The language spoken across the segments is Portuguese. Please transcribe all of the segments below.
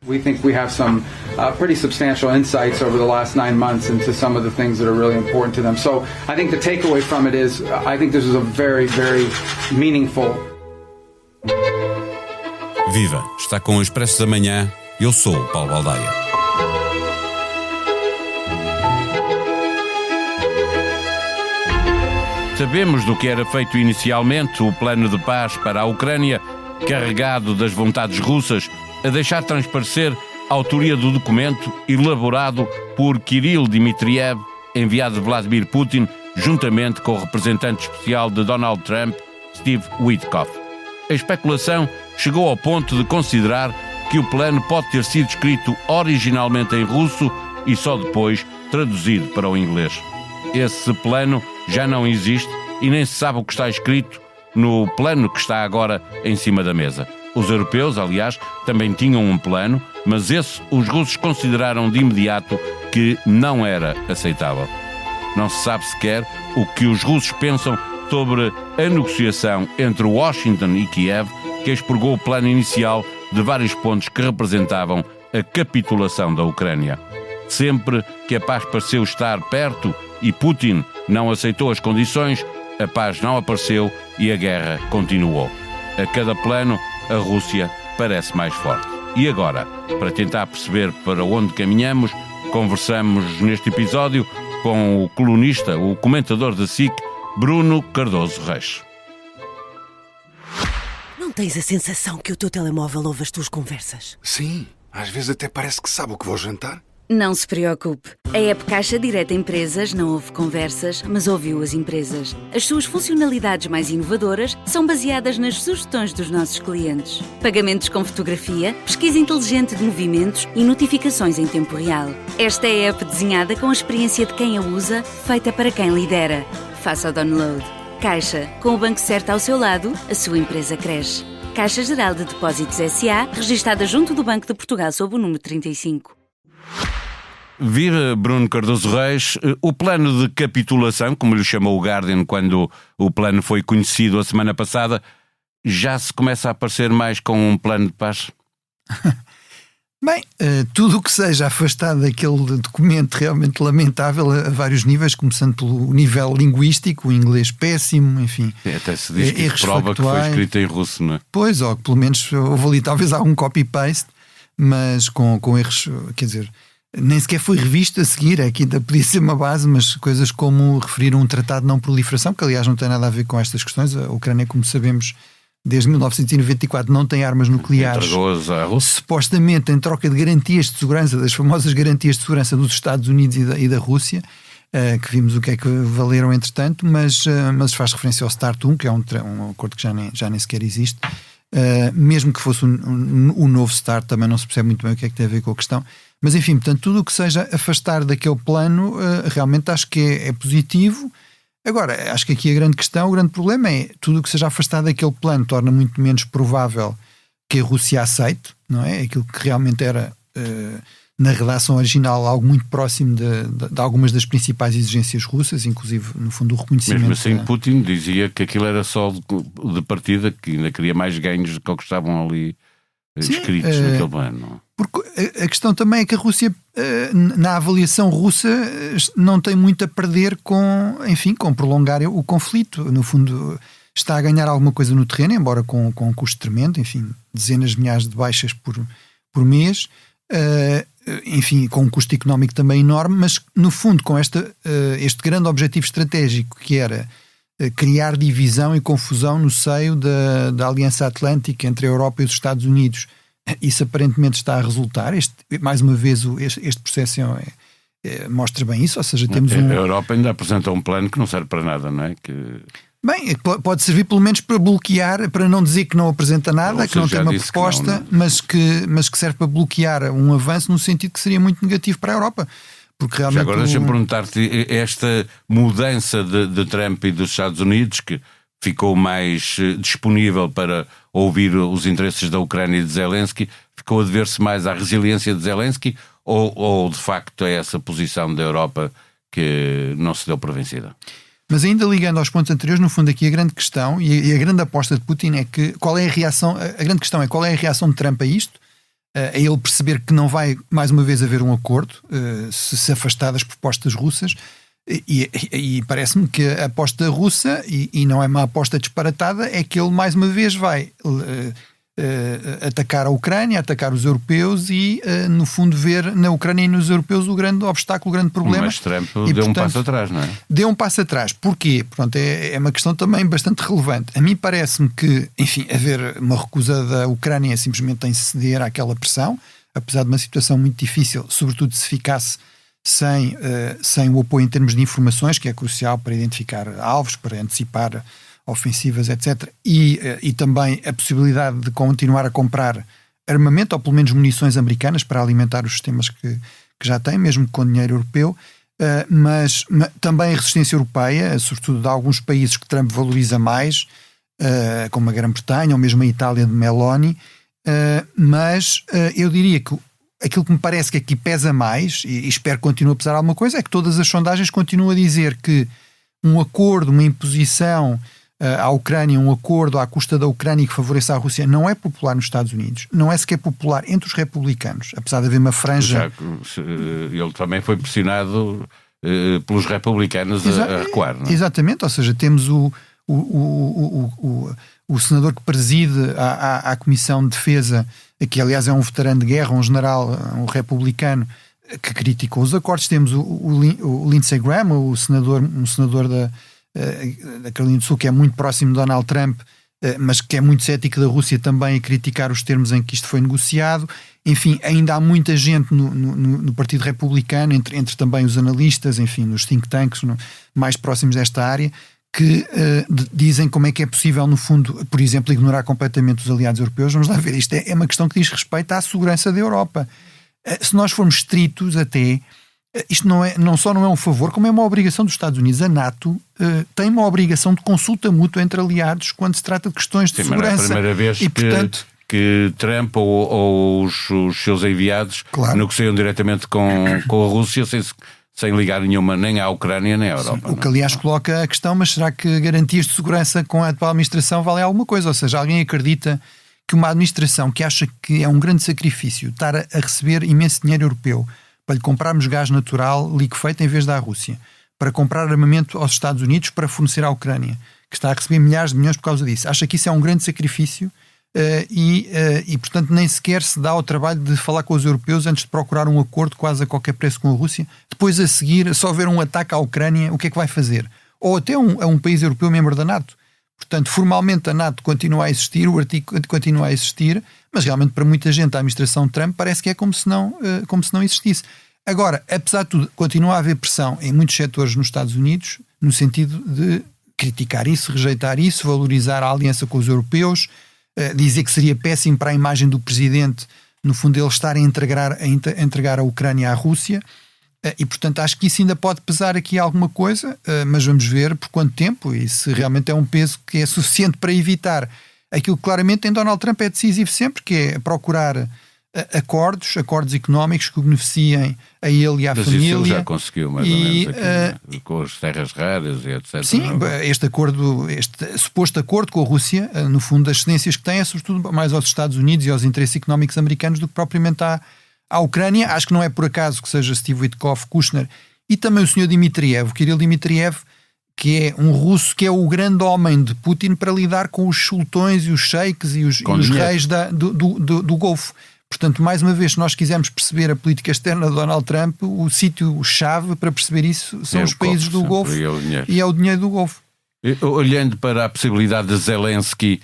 We think we have some pretty substantial insights over the last 9 months into some of the things that are really important to them. So I think the takeaway from it is I think this is a very, very meaningful. Viva! Está com o Expresso da Manhã. Eu sou o Paulo Baldaia. Sabemos do que era feito inicialmente o plano de paz para a Ucrânia, carregado das vontades russas, a deixar transparecer a autoria do documento elaborado por Kirill Dmitriev, enviado de Vladimir Putin, juntamente com o representante especial de Donald Trump, Steve Witkoff. A especulação chegou ao ponto de considerar que o plano pode ter sido escrito originalmente em russo e só depois traduzido para o inglês. Esse plano já não existe e nem se sabe o que está escrito no plano que está agora em cima da mesa. Os europeus, aliás, também tinham um plano, mas esse os russos consideraram de imediato que não era aceitável. Não se sabe sequer o que os russos pensam sobre a negociação entre Washington e Kiev, que expurgou o plano inicial de vários pontos que representavam a capitulação da Ucrânia. Sempre que a paz pareceu estar perto e Putin não aceitou as condições, a paz não apareceu e a guerra continuou. A cada plano, a Rússia parece mais forte. E agora, para tentar perceber para onde caminhamos, conversamos neste episódio com o colunista, o comentador da SIC, Bruno Cardoso Reis. Não tens a sensação que o teu telemóvel ouve as tuas conversas? Sim, às vezes até parece que sabe o que vou jantar. Não se preocupe. A app Caixa Direta Empresas não ouve conversas, mas ouviu as empresas. As suas funcionalidades mais inovadoras são baseadas nas sugestões dos nossos clientes. Pagamentos com fotografia, pesquisa inteligente de movimentos e notificações em tempo real. Esta é a app desenhada com a experiência de quem a usa, feita para quem lidera. Faça o download. Caixa, com o banco certo ao seu lado, a sua empresa cresce. Caixa Geral de Depósitos S.A., registada junto do Banco de Portugal sob o número 35. Vira Bruno Cardoso Reis, o plano de capitulação, como lhe chamou o Guardian quando o plano foi conhecido a semana passada, já se começa a parecer mais com um plano de paz? Bem, tudo o que seja afastado daquele documento realmente lamentável a vários níveis, começando pelo nível linguístico, o inglês péssimo, enfim. Até se diz que prova que foi escrito em russo, não é? Pois, ou que pelo menos houve ali talvez algum copy-paste, mas com erros, quer dizer, nem sequer foi revisto a seguir, aqui ainda podia ser uma base, mas coisas como referir um tratado de não proliferação, que aliás não tem nada a ver com estas questões. A Ucrânia, como sabemos, desde 1994 não tem armas nucleares, supostamente em troca de garantias de segurança, das famosas garantias de segurança dos Estados Unidos e da Rússia, que vimos o que é que valeram entretanto, mas faz referência ao START 1, que é um acordo que já nem sequer existe. Mesmo que fosse um novo START, também não se percebe muito bem o que é que tem a ver com a questão. Mas enfim, portanto, tudo o que seja afastar daquele plano, realmente acho que é positivo. Agora, acho que aqui o grande problema é tudo o que seja afastado daquele plano torna muito menos provável que a Rússia aceite, não é? Aquilo que realmente era, na redação original, algo muito próximo de algumas das principais exigências russas, inclusive, no fundo, o reconhecimento... Mesmo assim, Putin dizia que aquilo era só de partida, que ainda queria mais ganhos do que o que estavam ali escritos naquele plano. Porque a questão também é que a Rússia, na avaliação russa, não tem muito a perder com prolongar o conflito. No fundo, está a ganhar alguma coisa no terreno, embora com um custo tremendo, enfim, dezenas de milhares de baixas por mês, enfim, com um custo económico também enorme, mas no fundo com este grande objetivo estratégico que era criar divisão e confusão no seio da Aliança Atlântica entre a Europa e os Estados Unidos. Isso aparentemente está a resultar. Mais uma vez este processo mostra bem isso, ou seja, temos A Europa ainda apresenta um plano que não serve para nada, não é? Bem, pode servir pelo menos para bloquear, para não dizer que não apresenta nada, que não tem uma proposta, não. Mas que serve para bloquear um avanço no sentido que seria muito negativo para a Europa. Porque realmente já agora deixa-me perguntar-te, esta mudança de Trump e dos Estados Unidos, que ficou mais disponível para ouvir os interesses da Ucrânia e de Zelensky, ficou a dever-se mais à resiliência de Zelensky ou de facto a essa posição da Europa que não se deu por vencida? Mas ainda ligando aos pontos anteriores, no fundo aqui a grande questão e a grande aposta de Putin é que qual é a reação de Trump a isto? a ele perceber que não vai mais uma vez haver um acordo se afastar das propostas russas. E parece-me que a aposta russa, e não é uma aposta disparatada, é que ele mais uma vez vai atacar a Ucrânia, atacar os europeus e no fundo ver na Ucrânia e nos europeus o grande obstáculo, o grande problema. Mas Trump e, deu portanto, um passo atrás, não é? Deu um passo atrás. Porquê? Pronto, é uma questão também bastante relevante. A mim parece-me que, enfim, haver uma recusa da Ucrânia simplesmente em ceder àquela pressão, apesar de uma situação muito difícil, sobretudo se ficasse sem o apoio em termos de informações, que é crucial para identificar alvos, para antecipar ofensivas, etc. E também a possibilidade de continuar a comprar armamento, ou pelo menos munições americanas, para alimentar os sistemas que já tem, mesmo com dinheiro europeu. Mas também a resistência europeia, sobretudo de alguns países que Trump valoriza mais, como a Grã-Bretanha ou mesmo a Itália de Meloni. Mas eu diria que aquilo que me parece que aqui pesa mais, e espero que continue a pesar alguma coisa, é que todas as sondagens continuam a dizer que um acordo, uma imposição à Ucrânia, um acordo à custa da Ucrânia que favoreça a Rússia, não é popular nos Estados Unidos, não é sequer popular entre os republicanos, apesar de haver uma franja... Ele também foi pressionado pelos republicanos a recuar, não é? Exatamente, ou seja, temos o senador que preside a Comissão de Defesa, que aliás é um veterano de guerra, um general, um republicano, que criticou os acordos. Temos o Lindsey Graham, um senador da Carolina do Sul, que é muito próximo de Donald Trump, mas que é muito cético da Rússia também, a criticar os termos em que isto foi negociado. Enfim, ainda há muita gente no Partido Republicano, entre também os analistas, enfim, nos think tanks mais próximos desta área, que dizem como é que é possível, no fundo, por exemplo, ignorar completamente os aliados europeus. Vamos lá ver, isto é uma questão que diz respeito à segurança da Europa. Se nós formos estritos até, isto não só não é um favor, como é uma obrigação dos Estados Unidos. A NATO tem uma obrigação de consulta mútua entre aliados quando se trata de questões de segurança. Mas é a primeira vez que Trump ou os seus enviados negociam diretamente com a Rússia sem ligar nenhuma nem à Ucrânia nem à Europa. Sim, o que aliás coloca a questão, mas será que garantias de segurança com a atual administração valem alguma coisa? Ou seja, alguém acredita que uma administração que acha que é um grande sacrifício estar a receber imenso dinheiro europeu para lhe comprarmos gás natural liquefeito em vez da Rússia, para comprar armamento aos Estados Unidos para fornecer à Ucrânia, que está a receber milhares de milhões por causa disso, acha que isso é um grande sacrifício e portanto nem sequer se dá ao trabalho de falar com os europeus antes de procurar um acordo quase a qualquer preço com a Rússia. Depois a seguir, só haver um ataque à Ucrânia, o que é que vai fazer? Ou até a um país europeu membro da NATO. Portanto, formalmente a NATO continua a existir, o artigo continua a existir, mas realmente para muita gente a administração Trump parece que é como se não existisse. Agora, apesar de tudo, continua a haver pressão em muitos setores nos Estados Unidos no sentido de criticar isso, rejeitar isso, valorizar a aliança com os europeus, dizer que seria péssimo para a imagem do presidente, no fundo, ele estar a entregar a Ucrânia à Rússia, e portanto acho que isso ainda pode pesar aqui alguma coisa, mas vamos ver por quanto tempo e se realmente é um peso que é suficiente para evitar aquilo que claramente em Donald Trump é decisivo sempre, que é procurar acordos económicos que beneficiem a ele e à família. Isso ele já conseguiu mais ou menos aqui, com as terras raras e etc. Sim, este suposto acordo com a Rússia, no fundo as cedências que tem é sobretudo mais aos Estados Unidos e aos interesses económicos americanos do que propriamente à Ucrânia. Acho que não é por acaso que seja Steve Witkoff, Kushner e também o Sr. Dmitriev, o Kirill Dmitriev, que é um russo que é o grande homem de Putin para lidar com os sultões e os sheiks e os reis do Golfo. Portanto, mais uma vez, se nós quisermos perceber a política externa de Donald Trump, o sítio-chave para perceber isso são os países do Golfo e é o dinheiro do Golfo. Olhando para a possibilidade de Zelensky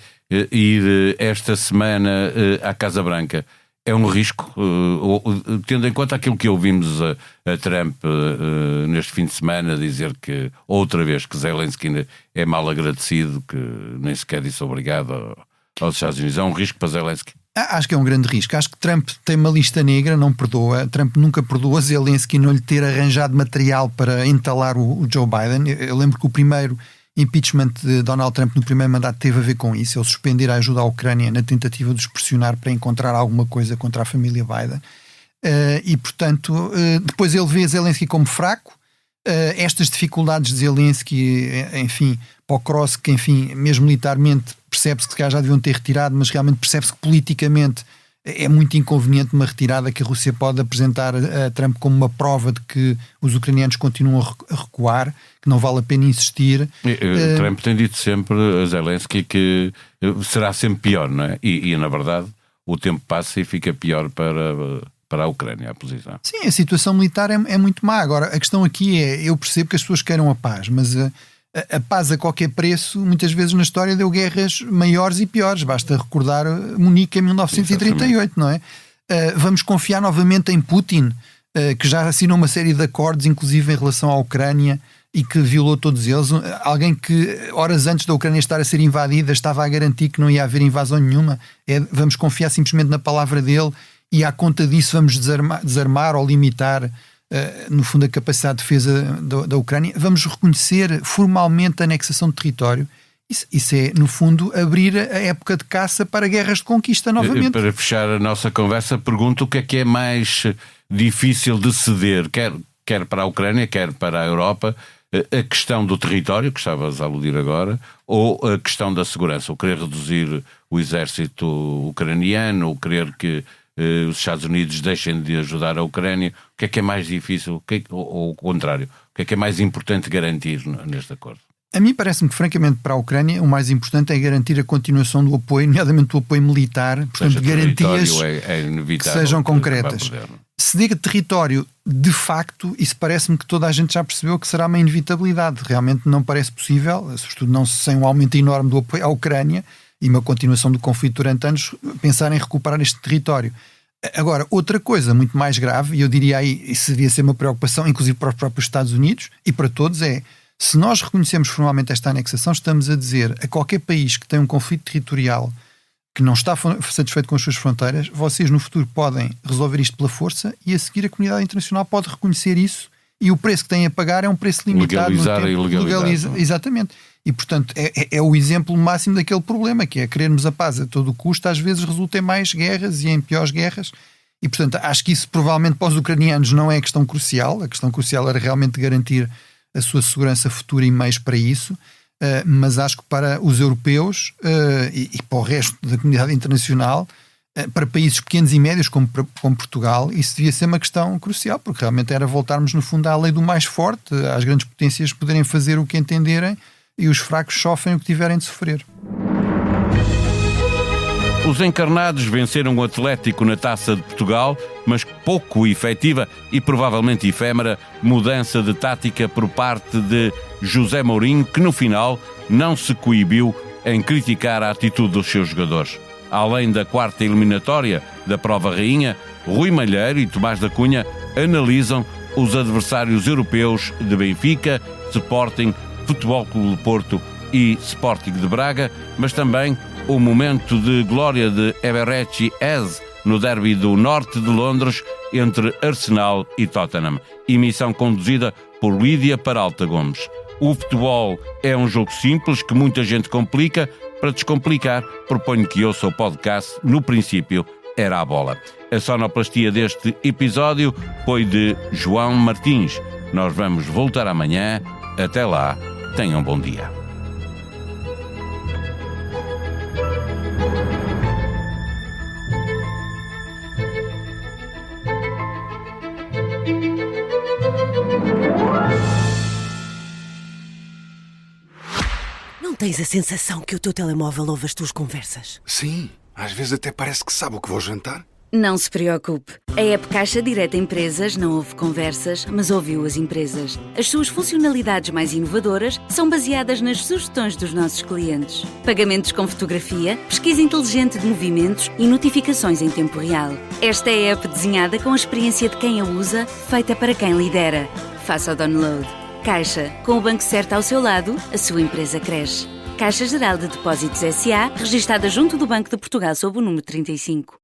ir esta semana à Casa Branca, é um risco, tendo em conta aquilo que ouvimos a Trump neste fim de semana, dizer que outra vez que Zelensky é mal agradecido, que nem sequer disse obrigado aos Estados Unidos. É um risco para Zelensky? Acho que é um grande risco. Acho que Trump tem uma lista negra, não perdoa. Trump nunca perdoa Zelensky não lhe ter arranjado material para entalar o Joe Biden. Eu lembro que o primeiro impeachment de Donald Trump no primeiro mandato teve a ver com isso, ele suspender a ajuda à Ucrânia na tentativa de os pressionar para encontrar alguma coisa contra a família Biden. E portanto, depois ele vê Zelensky como fraco. Estas dificuldades de Zelensky, enfim, para o Cross, que enfim, mesmo militarmente percebe-se que já deviam ter retirado, mas realmente percebe-se que politicamente é muito inconveniente uma retirada que a Rússia pode apresentar a Trump como uma prova de que os ucranianos continuam a recuar, que não vale a pena insistir. Trump tem dito sempre a Zelensky que será sempre pior, não é? E na verdade o tempo passa e fica pior para a Ucrânia, a posição. Sim, a situação militar é muito má. Agora, a questão aqui eu percebo que as pessoas queiram a paz, mas a paz a qualquer preço, muitas vezes na história deu guerras maiores e piores. Basta recordar Munique em 1938, não é? Vamos confiar novamente em Putin, que já assinou uma série de acordos, inclusive em relação à Ucrânia, e que violou todos eles. Alguém que, horas antes da Ucrânia estar a ser invadida, estava a garantir que não ia haver invasão nenhuma. Vamos confiar simplesmente na palavra dele e à conta disso vamos desarmar ou limitar no fundo a capacidade de defesa da Ucrânia. Vamos reconhecer formalmente a anexação de território. Isso é, no fundo, abrir a época de caça para guerras de conquista novamente. Para fechar a nossa conversa, pergunto o que é mais difícil de ceder, quer para a Ucrânia, quer para a Europa, a questão do território, que estavas a aludir agora, ou a questão da segurança, o querer reduzir o exército ucraniano, o querer que os Estados Unidos deixem de ajudar a Ucrânia. O que é mais difícil, ou o contrário, o que é mais importante garantir neste acordo? A mim parece-me que, francamente, para a Ucrânia o mais importante é garantir a continuação do apoio, nomeadamente do apoio militar, portanto garantias que sejam concretas. Ceder território, de facto, isso parece-me que toda a gente já percebeu que será uma inevitabilidade. Realmente não parece possível, sobretudo não sem um aumento enorme do apoio à Ucrânia e uma continuação do conflito durante anos, pensar em recuperar este território. Agora, outra coisa muito mais grave, e eu diria aí, isso devia ser uma preocupação, inclusive para os próprios Estados Unidos e para todos, é: se nós reconhecemos formalmente esta anexação, estamos a dizer a qualquer país que tem um conflito territorial que não está satisfeito com as suas fronteiras, vocês no futuro podem resolver isto pela força e a seguir a comunidade internacional pode reconhecer isso e o preço que têm a pagar é um preço limitado. Legalizar e legalizar. Exatamente. E, portanto, é o exemplo máximo daquele problema, que é querermos a paz a todo custo, às vezes resulta em mais guerras e em piores guerras. E, portanto, acho que isso provavelmente para os ucranianos não é a questão crucial. A questão crucial era realmente garantir a sua segurança futura e meios para isso. Mas acho que para os europeus e para o resto da comunidade internacional, para países pequenos e médios como Portugal, isso devia ser uma questão crucial, porque realmente era voltarmos no fundo à lei do mais forte, às grandes potências poderem fazer o que entenderem e os fracos sofrem o que tiverem de sofrer. Os encarnados venceram o Atlético na Taça de Portugal, mas pouco efetiva e provavelmente efêmera mudança de tática por parte de José Mourinho, que no final não se coibiu em criticar a atitude dos seus jogadores. Além da quarta eliminatória da Prova Rainha, Rui Malheiro e Tomás da Cunha analisam os adversários europeus de Benfica, Sporting, Futebol Clube do Porto e Sporting de Braga, mas também o momento de glória de Eberechi Eze no derby do norte de Londres entre Arsenal e Tottenham. Emissão conduzida por Lídia Peralta Gomes. O futebol é um jogo simples que muita gente complica. Para descomplicar, proponho que ouça o podcast No Princípio Era a Bola. A sonoplastia deste episódio foi de João Martins. Nós vamos voltar amanhã. Até lá, tenham um bom dia. Não tens a sensação que o teu telemóvel ouve as tuas conversas? Sim, às vezes até parece que sabe o que vou jantar. Não se preocupe. A app Caixa Direta Empresas não ouve conversas, mas ouviu as empresas. As suas funcionalidades mais inovadoras são baseadas nas sugestões dos nossos clientes. Pagamentos com fotografia, pesquisa inteligente de movimentos e notificações em tempo real. Esta é a app desenhada com a experiência de quem a usa, feita para quem lidera. Faça o download. Caixa, com o banco certo ao seu lado, a sua empresa cresce. Caixa Geral de Depósitos S.A., registada junto do Banco de Portugal sob o número 35.